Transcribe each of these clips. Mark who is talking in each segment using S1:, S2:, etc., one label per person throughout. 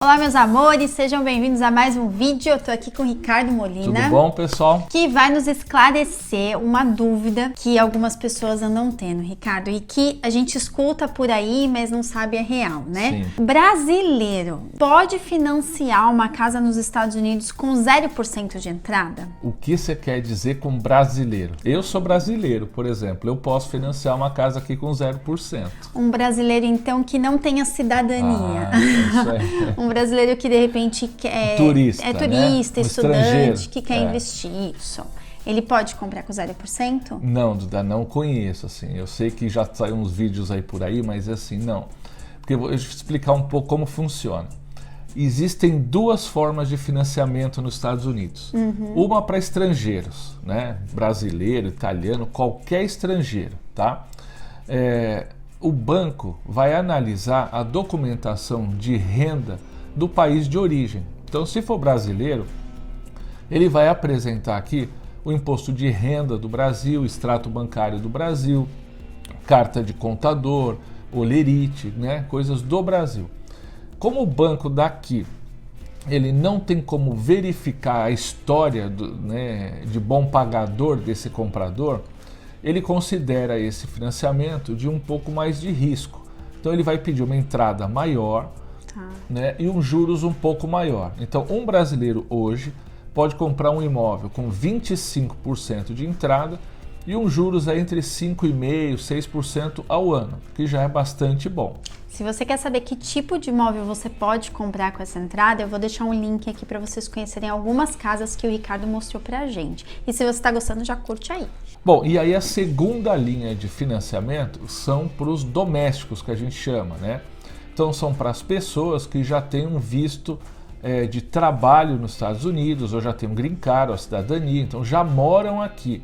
S1: Olá, meus amores, sejam bem-vindos a mais um vídeo. Eu tô aqui com o Ricardo Molina.
S2: Tudo bom, pessoal?
S1: Que vai nos esclarecer uma dúvida que algumas pessoas andam tendo, Ricardo, e que a gente escuta por aí, mas não sabe é real, né?
S2: Sim.
S1: Brasileiro pode financiar uma casa nos Estados Unidos com 0% de entrada?
S2: O que você quer dizer com brasileiro? Eu sou brasileiro, por exemplo. Eu posso financiar uma casa aqui com 0%.
S1: Um brasileiro, então, que não tenha cidadania.
S2: Isso aí.
S1: Um brasileiro que, de repente, é turista,
S2: né?
S1: estudante, que quer investir. Isso. Ele pode comprar com 0%?
S2: Não, Duda, não conheço, assim. Eu sei que já saiu uns vídeos aí por aí, mas assim, não. Porque eu vou explicar um pouco como funciona. Existem duas formas de financiamento nos Estados Unidos. Uma para estrangeiros, né? Brasileiro, italiano, qualquer estrangeiro, tá? O banco vai analisar a documentação de renda do país de origem. Então, se for brasileiro, ele vai apresentar aqui o imposto de renda do Brasil, extrato bancário do Brasil, carta de contador, olerite, né? Coisas do Brasil. Como o banco daqui, ele não tem como verificar a história de bom pagador desse comprador, ele considera esse financiamento de um pouco mais de risco. Então ele vai pedir uma entrada maior, né, e um juros um pouco maior. Então um brasileiro hoje pode comprar um imóvel com 25% de entrada e um juros entre 5,5% e 6% ao ano, que já é bastante bom.
S1: Se você quer saber que tipo de imóvel você pode comprar com essa entrada, eu vou deixar um link aqui para vocês conhecerem algumas casas que o Ricardo mostrou pra gente. E se você está gostando, já curte aí.
S2: Bom, e aí a segunda linha de financiamento são para os domésticos, que a gente chama, né? Então são para as pessoas que já têm um visto de trabalho nos Estados Unidos, ou já têm um green card, ou a cidadania, então já moram aqui.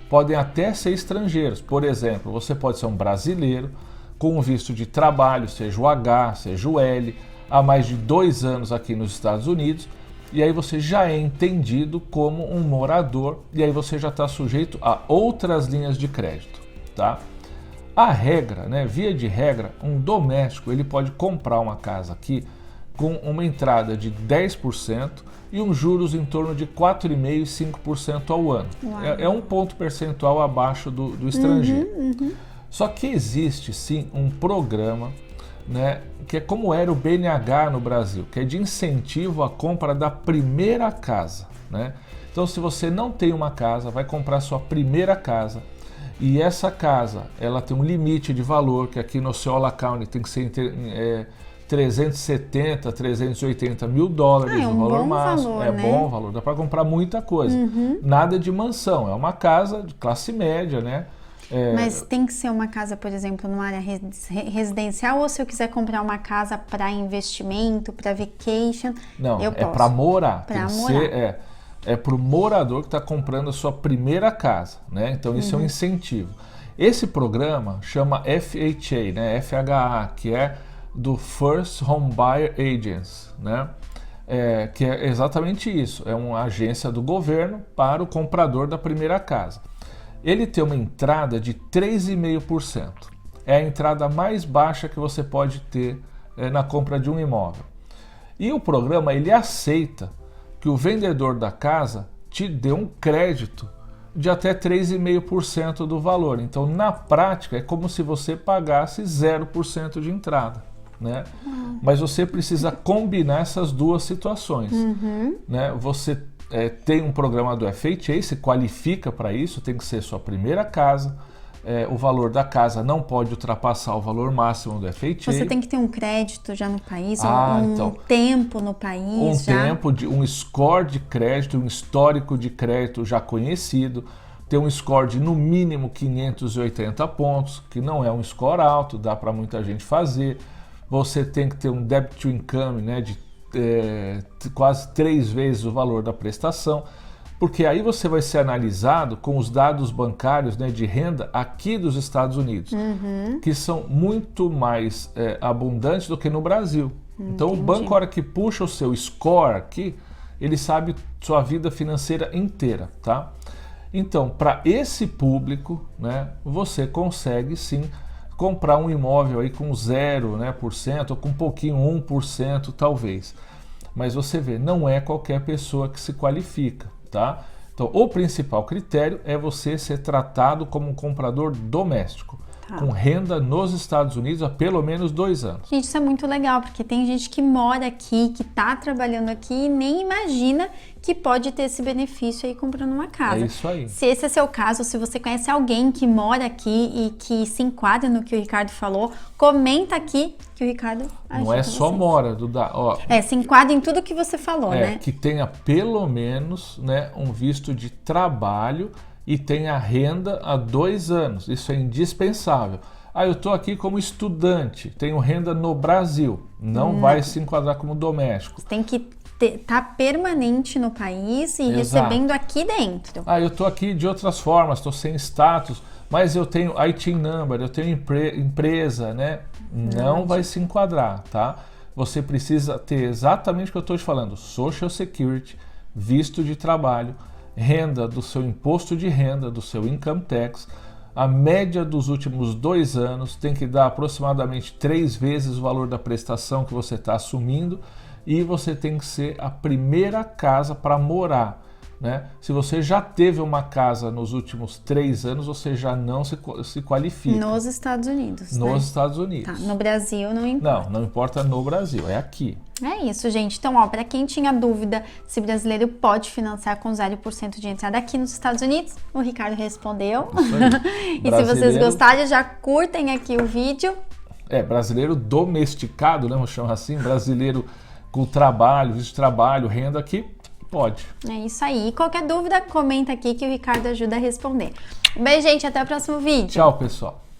S2: Podem até ser estrangeiros. Por exemplo, você pode ser um brasileiro com um visto de trabalho, seja o H, seja o L, há mais de 2 anos aqui nos Estados Unidos, e aí você já é entendido como um morador, e aí você já está sujeito a outras linhas de crédito, tá? A regra, né, via de regra, um doméstico ele pode comprar uma casa aqui com uma entrada de 10% e um juros em torno de 4,5% e 5% ao ano. É um ponto percentual abaixo do estrangeiro. Só que existe sim um programa, né, que é como era o BNH no Brasil, que é de incentivo à compra da primeira casa, né? Então, se você não tem uma casa, vai comprar sua primeira casa, e essa casa ela tem um limite de valor, que aqui no Osceola County tem que ser 370, 380 mil dólares,
S1: é um
S2: o valor
S1: bom
S2: máximo.
S1: Valor,
S2: é
S1: né?
S2: bom o valor, dá para comprar muita coisa. Nada de mansão, é uma casa de classe média, né?
S1: Mas tem que ser uma casa, por exemplo, numa área residencial, ou se eu quiser comprar uma casa para investimento, para vacation,
S2: não,
S1: eu posso?
S2: Para morar.
S1: Para morar.
S2: É para o morador que está comprando a sua primeira casa, né? Então isso é um incentivo. Esse programa chama FHA, né? FHA, que é do First Home Buyer Agency, né? Que é exatamente isso, é uma agência do governo para o comprador da primeira casa. Ele tem uma entrada de 3,5%. É a entrada mais baixa que você pode ter na compra de um imóvel. E o programa ele aceita que o vendedor da casa te dê um crédito de até 3,5% do valor. Então, na prática, é como se você pagasse 0% de entrada, né? Mas você precisa combinar essas duas situações, né? Você tem um programa do FHA, se qualifica para isso, tem que ser sua primeira casa, o valor da casa não pode ultrapassar o valor máximo do FHA.
S1: Você tem que ter um crédito já no país,
S2: então,
S1: tempo no país.
S2: Um score de crédito, um histórico de crédito já conhecido, ter um score de no mínimo 580 pontos, que não é um score alto, dá para muita gente fazer. Você tem que ter um debt to income, né, de quase 3 vezes o valor da prestação, porque aí você vai ser analisado com os dados bancários, né, de renda aqui dos Estados Unidos, que são muito mais abundantes do que no Brasil. Então o banco, a hora que puxa o seu score aqui, ele sabe sua vida financeira inteira, tá? Então, para esse público, né, você consegue sim comprar um imóvel aí com 0%, né, ou com um pouquinho, 1% talvez. Mas você vê, não é qualquer pessoa que se qualifica, tá? Então, o principal critério é você ser tratado como um comprador doméstico, com renda nos Estados Unidos há pelo menos 2 anos.
S1: Gente, isso é muito legal, porque tem gente que mora aqui, que tá trabalhando aqui e nem imagina que pode ter esse benefício aí comprando uma casa.
S2: É isso aí.
S1: Se esse é seu caso, se você conhece alguém que mora aqui e que se enquadra no que o Ricardo falou, comenta aqui que o Ricardo ajuda
S2: Não é só
S1: vocês.
S2: mora, Duda. Ó,
S1: se enquadra em tudo que você falou, né?
S2: que tenha pelo menos, né, um visto de trabalho e tenha renda há 2 anos. Isso é indispensável. Eu estou aqui como estudante, tenho renda no Brasil. Não vai se enquadrar como doméstico.
S1: Você tem que estar permanente no país e recebendo aqui dentro.
S2: Eu estou aqui de outras formas, estou sem status, mas eu tenho IT number, eu tenho empresa, né? Não vai se enquadrar, tá? Você precisa ter exatamente o que eu estou te falando: Social Security, visto de trabalho, renda do seu imposto de renda, do seu income tax, a média dos últimos 2 anos, tem que dar aproximadamente 3 vezes o valor da prestação que você está assumindo, e você tem que ser a primeira casa para morar, né? Se você já teve uma casa nos últimos 3 anos, você já não se qualifica.
S1: Nos Estados Unidos,
S2: Nos
S1: né?
S2: Estados Unidos.
S1: No Brasil não importa.
S2: Não importa no Brasil, é aqui.
S1: É isso, gente. Então, para quem tinha dúvida se brasileiro pode financiar com 0% de entrada aqui nos Estados Unidos, o Ricardo respondeu.
S2: Isso aí.
S1: E se vocês gostarem, já curtem aqui o vídeo.
S2: Brasileiro domesticado, né? Vamos chamar assim, brasileiro com trabalho, visto de trabalho, renda aqui, pode.
S1: É isso aí. E qualquer dúvida, comenta aqui que o Ricardo ajuda a responder. Um beijo, gente. Até o próximo vídeo.
S2: Tchau, pessoal.